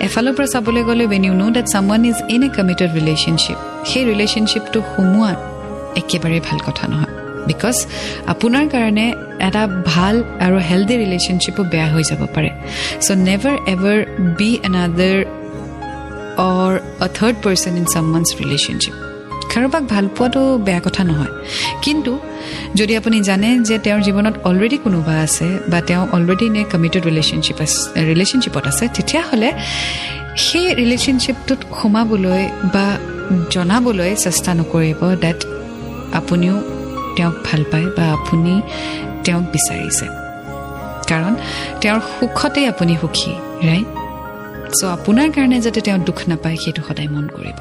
এফালৰ পৰা চাবলৈ গ'লে when you know that someone is in a committed relationship সেই ৰিলেশ্যনশ্বিপটো সোমোৱা একেবাৰে ভাল কথা নহয় because আপোনাৰ কাৰণে এটা ভাল আৰু হেলদি ৰিলেশ্যনশ্বিপো বেয়া হৈ যাব পাৰে so never ever be another or a third person in someone's relationship কাৰোবাক ভাল পোৱাটো বেয়া কথা নহয় কিন্তু যদি আপুনি জানে যে তেওঁৰ জীৱনত অলৰেডি কোনোবা আছে বা তেওঁ অলৰেডি ইন এ কমিটেড ৰিলেশ্যনশ্বিপত আছে তেতিয়াহ'লে সেই ৰিলেশ্যনশ্বিপটোত সোমাবলৈ বা জনাবলৈ চেষ্টা নকৰিব ডেট আপুনিও তেওঁক ভাল পায় বা আপুনি তেওঁক বিচাৰিছে কাৰণ তেওঁৰ সুখতেই আপুনি সুখী ৰাইট চ' আপোনাৰ কাৰণে যাতে তেওঁ দুখ নাপায় সেইটো সদায় মন কৰিব